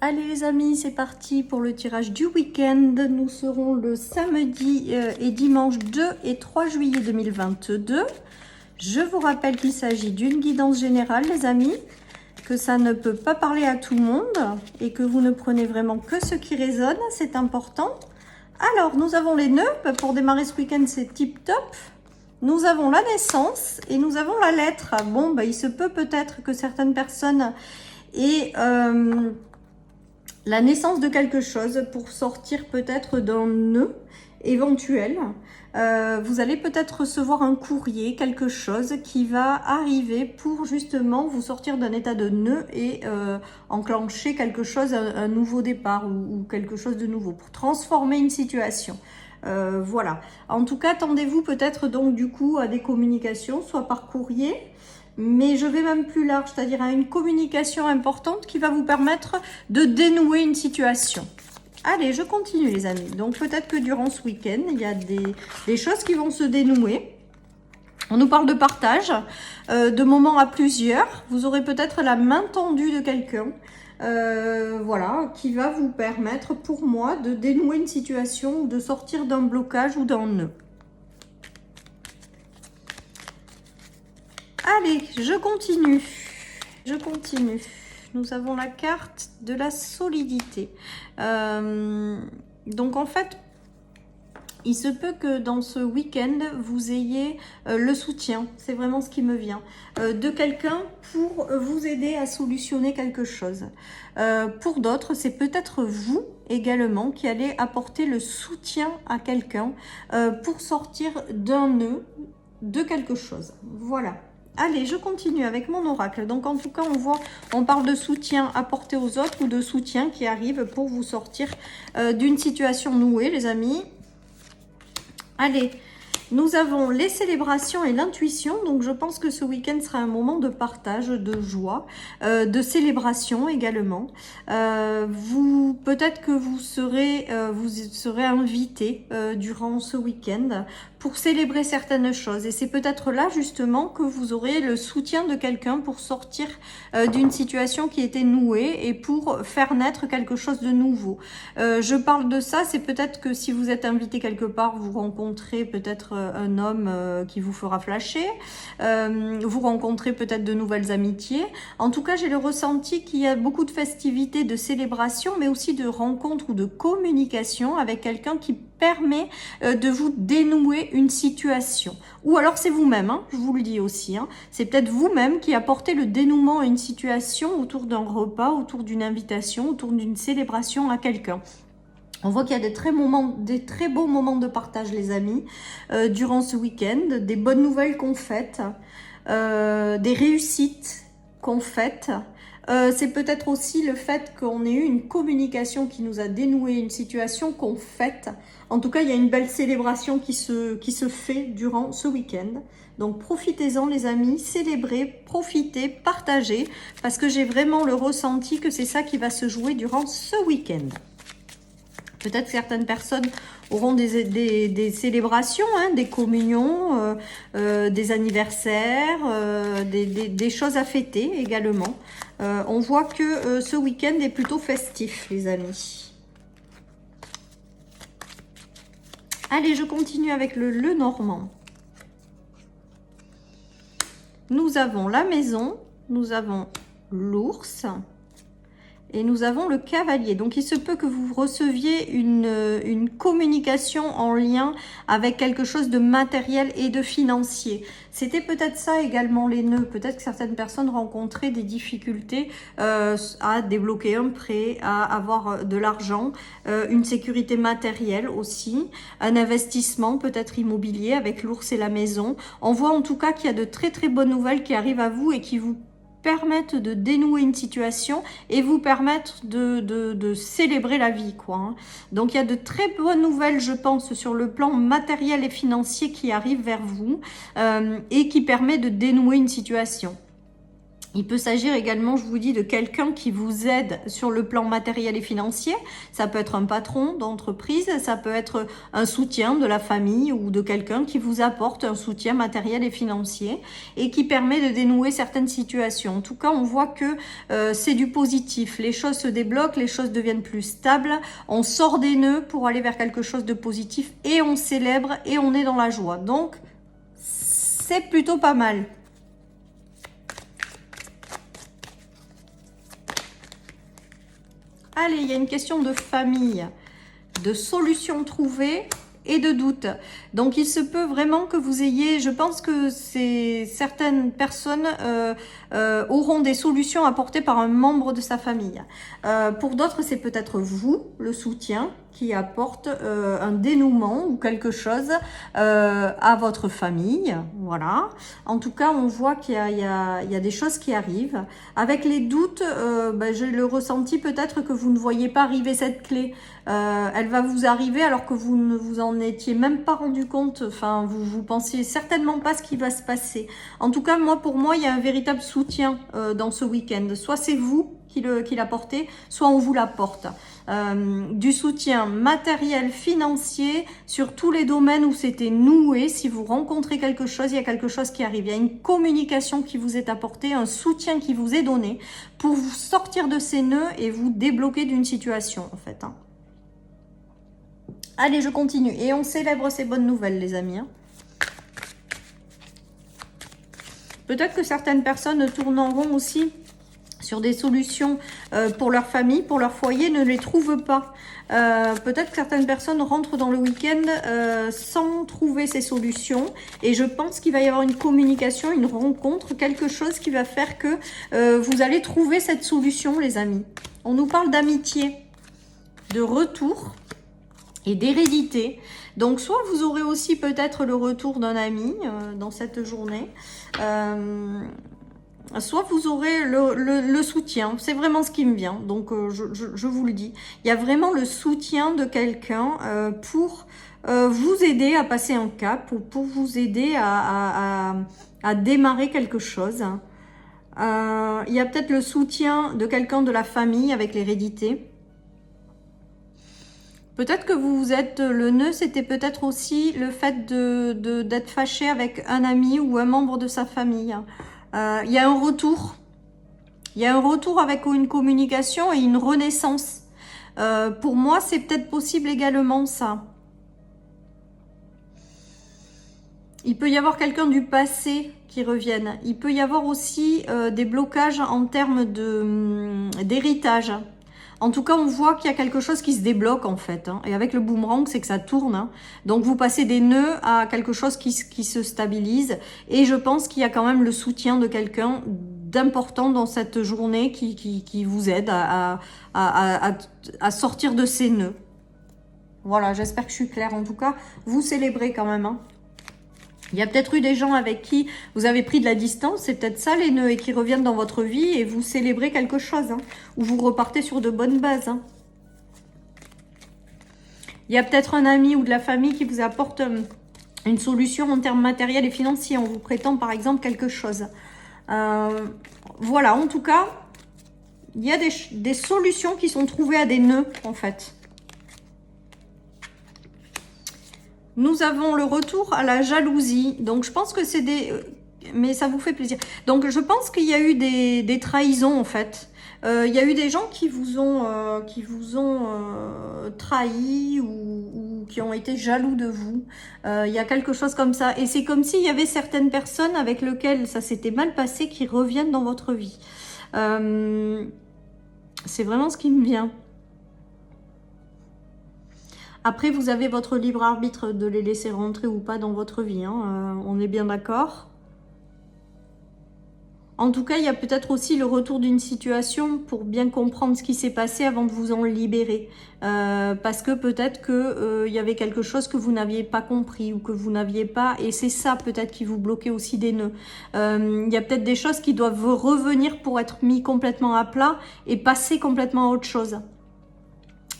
Allez les amis, c'est parti pour le tirage du week-end. Nous serons le samedi et dimanche 2 et 3 juillet 2022. Je vous rappelle qu'il s'agit d'une guidance générale les amis, que ça ne peut pas parler à tout le monde et que vous ne prenez vraiment que ce qui résonne, c'est important. Alors, nous avons les nœuds. Pour démarrer ce week-end, c'est tip top. Nous avons la naissance et nous avons la lettre. Bon, il se peut peut-être que certaines personnes aient la naissance de quelque chose pour sortir peut-être d'un nœud éventuel. Vous allez peut-être recevoir un courrier, quelque chose qui va arriver pour justement vous sortir d'un état de nœud et enclencher quelque chose, un nouveau départ ou quelque chose de nouveau, pour transformer une situation. Voilà. En tout cas, attendez-vous peut-être donc du coup à des communications, soit par courrier, mais je vais même plus large, c'est-à-dire à une communication importante qui va vous permettre de dénouer une situation. Allez, je continue les amis. Donc peut-être que durant ce week-end, il y a des choses qui vont se dénouer. On nous parle de partage, de moments à plusieurs. Vous aurez peut-être la main tendue de quelqu'un. Voilà, qui va vous permettre pour moi de dénouer une situation, de sortir d'un blocage ou d'un nœud. Allez, je continue. Je continue. Nous avons la carte de la solidité. Donc en fait, il se peut que dans ce week-end, vous ayez le soutien, c'est vraiment ce qui me vient, de quelqu'un pour vous aider à solutionner quelque chose. Pour d'autres, c'est peut-être vous également qui allez apporter le soutien à quelqu'un pour sortir d'un nœud de quelque chose. Voilà. Allez, je continue avec mon oracle. Donc, en tout cas, on parle de soutien apporté aux autres ou de soutien qui arrive pour vous sortir d'une situation nouée, les amis. Allez, nous avons les célébrations et l'intuition. Donc, je pense que ce week-end sera un moment de partage, de joie, de célébration également. Peut-être que vous serez invité durant ce week-end pour célébrer certaines choses. Et c'est peut-être là justement que vous aurez le soutien de quelqu'un pour sortir d'une situation qui était nouée et pour faire naître quelque chose de nouveau. Je parle de ça, c'est peut-être que si vous êtes invité quelque part, vous rencontrez peut-être un homme qui vous fera flasher, vous rencontrez peut-être de nouvelles amitiés. En tout cas, j'ai le ressenti qu'il y a beaucoup de festivités, de célébrations, mais aussi de rencontres ou de communication avec quelqu'un qui permet de vous dénouer une situation. Ou alors c'est vous-même, hein, je vous le dis aussi. Hein, c'est peut-être vous-même qui apportez le dénouement à une situation autour d'un repas, autour d'une invitation, autour d'une célébration à quelqu'un. On voit qu'il y a des très beaux moments de partage, les amis, durant ce week-end, des bonnes nouvelles qu'on fête, des réussites qu'on fête. C'est peut-être aussi le fait qu'on ait eu une communication qui nous a dénoué une situation qu'on fête. En tout cas, il y a une belle célébration qui se fait durant ce week-end. Donc, profitez-en les amis, célébrez, profitez, partagez, parce que j'ai vraiment le ressenti que c'est ça qui va se jouer durant ce week-end. Peut-être certaines personnes auront des célébrations, hein, des communions, des anniversaires, des choses à fêter également. On voit que ce week-end est plutôt festif, les amis. Allez, je continue avec le Lenormand. Nous avons la maison, nous avons l'ours. Et nous avons le cavalier. Donc, il se peut que vous receviez une communication en lien avec quelque chose de matériel et de financier. C'était peut-être ça également les nœuds. Peut-être que certaines personnes rencontraient des difficultés à débloquer un prêt, à avoir de l'argent, une sécurité matérielle aussi, un investissement peut-être immobilier avec l'ours et la maison. On voit en tout cas qu'il y a de très très bonnes nouvelles qui arrivent à vous et qui vous permettent de dénouer une situation et vous permettre de célébrer la vie, quoi. Hein. Donc, il y a de très bonnes nouvelles, je pense, sur le plan matériel et financier qui arrivent vers vous et qui permet de dénouer une situation. Il peut s'agir également, je vous dis, de quelqu'un qui vous aide sur le plan matériel et financier. Ça peut être un patron d'entreprise, ça peut être un soutien de la famille ou de quelqu'un qui vous apporte un soutien matériel et financier et qui permet de dénouer certaines situations. En tout cas, on voit que c'est du positif. Les choses se débloquent, les choses deviennent plus stables. On sort des nœuds pour aller vers quelque chose de positif et on célèbre et on est dans la joie. Donc, c'est plutôt pas mal. Allez, il y a une question de famille, de solutions trouvées et de doutes. Donc, il se peut vraiment que vous ayez, je pense que certaines personnes auront des solutions apportées par un membre de sa famille. Pour d'autres, c'est peut-être vous, le soutien, qui apporte un dénouement ou quelque chose à votre famille. Voilà. En tout cas, on voit qu'il y a des choses qui arrivent. Avec les doutes, j'ai le ressenti peut-être que vous ne voyez pas arriver cette clé. Elle va vous arriver alors que vous ne vous en étiez même pas rendu compte. Enfin, vous pensiez certainement pas ce qui va se passer. En tout cas, pour moi, il y a un véritable soutien dans ce week-end. Soit c'est vous qui l'apportez, soit on vous l'apporte. Du soutien matériel, financier, sur tous les domaines où c'était noué. Si vous rencontrez quelque chose, il y a quelque chose qui arrive. Il y a une communication qui vous est apportée, un soutien qui vous est donné pour vous sortir de ces nœuds et vous débloquer d'une situation, en fait. Allez, je continue. Et on célèbre ces bonnes nouvelles, les amis. Peut-être que certaines personnes tournent en rond aussi sur des solutions pour leur famille, pour leur foyer, ne les trouvent pas. Peut-être que certaines personnes rentrent dans le week-end sans trouver ces solutions. Et je pense qu'il va y avoir une communication, une rencontre, quelque chose qui va faire que vous allez trouver cette solution, les amis. On nous parle d'amitié, de retour et d'hérédité. Donc, soit vous aurez aussi peut-être le retour d'un ami dans cette journée, soit vous aurez le soutien. C'est vraiment ce qui me vient. Donc, je vous le dis. Il y a vraiment le soutien de quelqu'un pour vous aider à passer un cap, ou pour vous aider à démarrer quelque chose. Il y a peut-être le soutien de quelqu'un de la famille avec l'hérédité. Peut-être que vous êtes, le nœud, c'était peut-être aussi le fait d'être fâché avec un ami ou un membre de sa famille. Il y a un retour. Il y a un retour avec une communication et une renaissance. Pour moi, c'est peut-être possible également ça. Il peut y avoir quelqu'un du passé qui revienne. Il peut y avoir aussi des blocages en termes d'héritage. En tout cas, on voit qu'il y a quelque chose qui se débloque en fait. Et avec le boomerang, c'est que ça tourne. Donc, vous passez des nœuds à quelque chose qui se stabilise. Et je pense qu'il y a quand même le soutien de quelqu'un d'important dans cette journée qui vous aide à sortir de ces nœuds. Voilà, j'espère que je suis claire. En tout cas, vous célébrez quand même. Il y a peut-être eu des gens avec qui vous avez pris de la distance, c'est peut-être ça les nœuds, et qui reviennent dans votre vie et vous célébrez quelque chose, ou vous repartez sur de bonnes bases. Il y a peut-être un ami ou de la famille qui vous apporte une solution en termes matériels et financiers, en vous prêtant par exemple quelque chose. Voilà, en tout cas, il y a des solutions qui sont trouvées à des nœuds en fait. Nous avons le retour à la jalousie. Donc, je pense que c'est des... Mais ça vous fait plaisir. Donc, je pense qu'il y a eu des trahisons, en fait. Il y a eu des gens qui vous ont trahi ou qui ont été jaloux de vous. Il y a quelque chose comme ça. Et c'est comme s'il y avait certaines personnes avec lesquelles ça s'était mal passé qui reviennent dans votre vie. C'est vraiment ce qui me vient. Après, vous avez votre libre arbitre de les laisser rentrer ou pas dans votre vie. On est bien d'accord. En tout cas, il y a peut-être aussi le retour d'une situation pour bien comprendre ce qui s'est passé avant de vous en libérer. Parce que peut-être qu'il y avait quelque chose que vous n'aviez pas compris ou que vous n'aviez pas... Et c'est ça peut-être qui vous bloquait aussi des nœuds. Il y a peut-être des choses qui doivent revenir pour être mis complètement à plat et passer complètement à autre chose.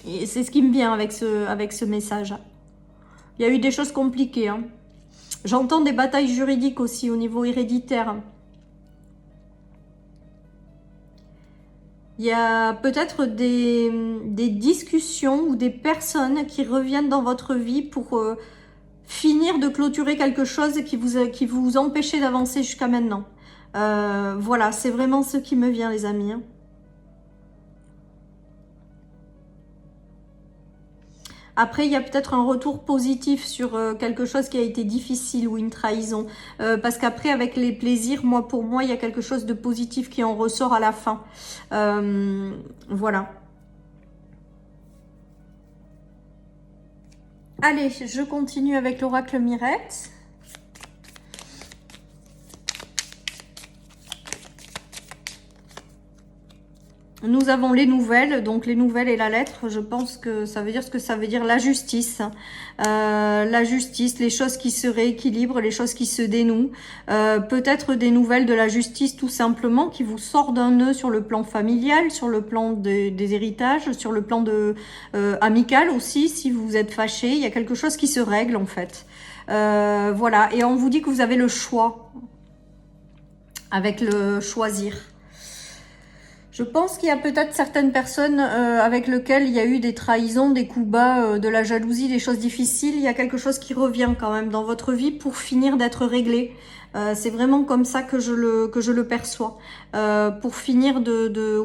Et c'est ce qui me vient avec ce message. Il y a eu des choses compliquées. J'entends des batailles juridiques aussi au niveau héréditaire. Il y a peut-être des discussions ou des personnes qui reviennent dans votre vie pour finir de clôturer quelque chose qui vous empêchait d'avancer jusqu'à maintenant. Voilà, c'est vraiment ce qui me vient, les amis. Hein. Après, il y a peut-être un retour positif sur quelque chose qui a été difficile ou une trahison. Parce qu'après, avec les plaisirs, pour moi, il y a quelque chose de positif qui en ressort à la fin. Voilà. Allez, je continue avec l'oracle Mirette. Nous avons les nouvelles, donc les nouvelles et la lettre, je pense que ça veut dire ce que ça veut dire, la justice. La justice, les choses qui se rééquilibrent, les choses qui se dénouent. Peut-être des nouvelles de la justice tout simplement qui vous sort d'un nœud sur le plan familial, sur le plan des héritages, sur le plan amical aussi, si vous êtes fâché. Il y a quelque chose qui se règle en fait. Voilà, et on vous dit que vous avez le choix avec le choisir. Je pense qu'il y a peut-être certaines personnes avec lesquelles il y a eu des trahisons, des coups bas, de la jalousie, des choses difficiles. Il y a quelque chose qui revient quand même dans votre vie pour finir d'être réglé. C'est vraiment comme ça que je le perçois. Pour finir de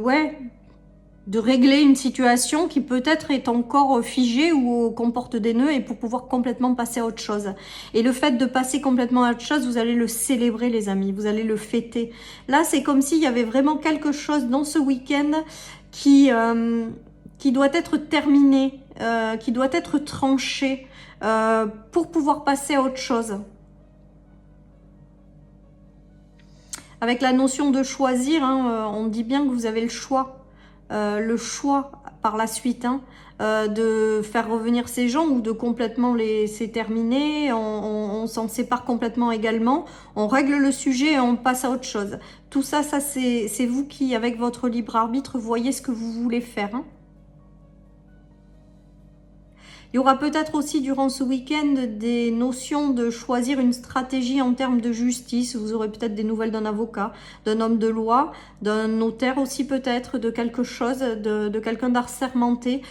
régler une situation qui peut-être est encore figée ou comporte des nœuds et pour pouvoir complètement passer à autre chose. Et le fait de passer complètement à autre chose, vous allez le célébrer les amis, vous allez le fêter. Là, c'est comme s'il y avait vraiment quelque chose dans ce week-end qui doit être terminé, qui doit être tranché pour pouvoir passer à autre chose. Avec la notion de choisir, hein, on dit bien que vous avez le choix par la suite de faire revenir ces gens ou de complètement laisser terminer. On s'en sépare complètement également. On règle le sujet et on passe à autre chose. Tout ça, c'est vous qui, avec votre libre arbitre, voyez ce que vous voulez faire. Hein. Il y aura peut-être aussi durant ce week-end des notions de choisir une stratégie en termes de justice. Vous aurez peut-être des nouvelles d'un avocat, d'un homme de loi, d'un notaire aussi peut-être, de quelque chose, de quelqu'un d'assermenté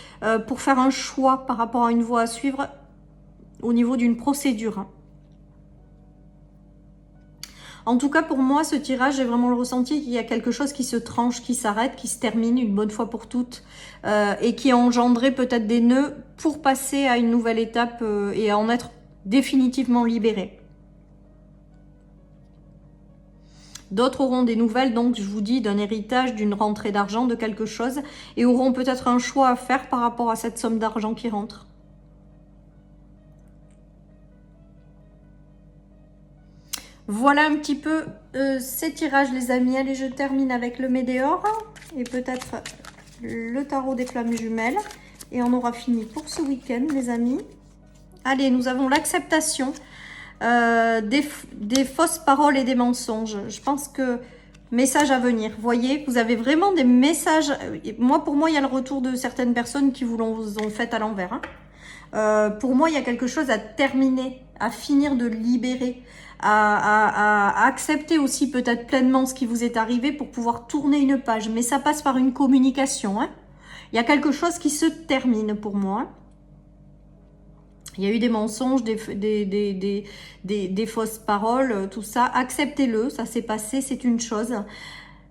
pour faire un choix par rapport à une voie à suivre au niveau d'une procédure. En tout cas, pour moi, ce tirage, j'ai vraiment le ressenti qu'il y a quelque chose qui se tranche, qui s'arrête, qui se termine une bonne fois pour toutes et qui a engendré peut-être des nœuds pour passer à une nouvelle étape et à en être définitivement libéré. D'autres auront des nouvelles, donc je vous dis, d'un héritage, d'une rentrée d'argent, de quelque chose, et auront peut-être un choix à faire par rapport à cette somme d'argent qui rentre. Voilà un petit peu ces tirages les amis. Allez, je termine avec le Médéor et peut-être le tarot des flammes jumelles. Et on aura fini pour ce week-end les amis. Allez, nous avons l'acceptation des fausses paroles et des mensonges. Je pense que message à venir. Vous voyez, vous avez vraiment des messages. Pour moi, il y a le retour de certaines personnes qui vous l'ont fait à l'envers. Pour moi, il y a quelque chose à terminer, à finir de libérer. À accepter aussi peut-être pleinement ce qui vous est arrivé pour pouvoir tourner une page. Mais ça passe par une communication. Hein. Il y a quelque chose qui se termine pour moi. Hein. Il y a eu des mensonges, des fausses paroles, tout ça. Acceptez-le, ça s'est passé, c'est une chose.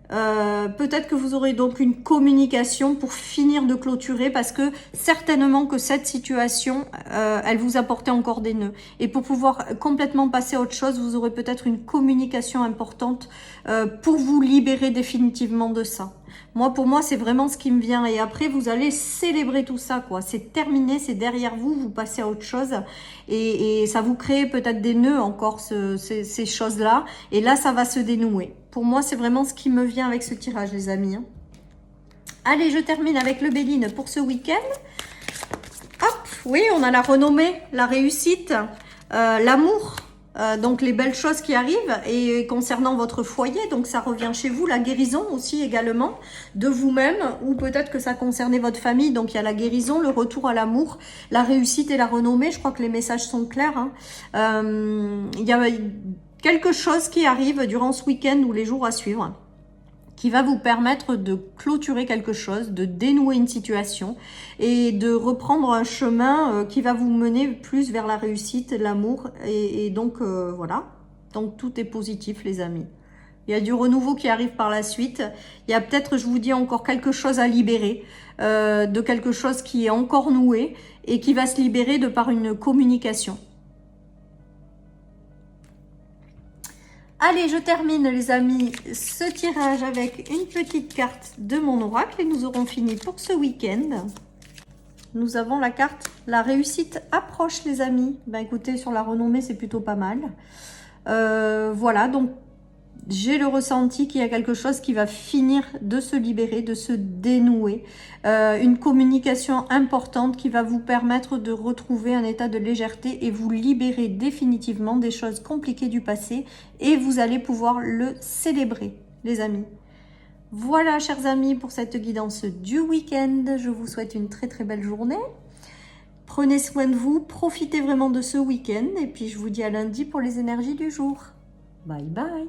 Peut-être que vous aurez donc une communication pour finir de clôturer parce que certainement que cette situation elle vous apportait encore des nœuds et pour pouvoir complètement passer à autre chose vous aurez peut-être une communication importante pour vous libérer définitivement de ça. Pour moi c'est vraiment ce qui me vient et après vous allez célébrer tout ça quoi. C'est terminé, c'est derrière vous, vous passez à autre chose et ça vous crée peut-être des nœuds encore ces choses là et là ça va se dénouer. Pour moi, c'est vraiment ce qui me vient avec ce tirage, les amis. Allez, je termine avec le Béline pour ce week-end. Hop, oui, on a la renommée, la réussite, l'amour, donc les belles choses qui arrivent. Et concernant votre foyer, donc ça revient chez vous, la guérison aussi également de vous-même. Ou peut-être que ça concernait votre famille, donc il y a la guérison, le retour à l'amour, la réussite et la renommée. Je crois que les messages sont clairs. Il y a quelque chose qui arrive durant ce week-end ou les jours à suivre. qui va vous permettre de clôturer quelque chose, de dénouer une situation et de reprendre un chemin qui va vous mener plus vers la réussite, l'amour et donc voilà. Donc tout est positif les amis. Il y a du renouveau qui arrive par la suite. Il y a peut-être, je vous dis, encore quelque chose à libérer, de quelque chose qui est encore noué et qui va se libérer de par une communication. Allez, je termine les amis ce tirage avec une petite carte de mon oracle et nous aurons fini pour ce week-end. Nous avons la carte « La réussite approche » les amis. Ben écoutez, sur la renommée, c'est plutôt pas mal. Voilà, donc j'ai le ressenti qu'il y a quelque chose qui va finir de se libérer, de se dénouer. Une communication importante qui va vous permettre de retrouver un état de légèreté et vous libérer définitivement des choses compliquées du passé. Et vous allez pouvoir le célébrer, les amis. Voilà, chers amis, pour cette guidance du week-end. Je vous souhaite une très très belle journée. Prenez soin de vous, profitez vraiment de ce week-end. Et puis, je vous dis à lundi pour les énergies du jour. Bye bye.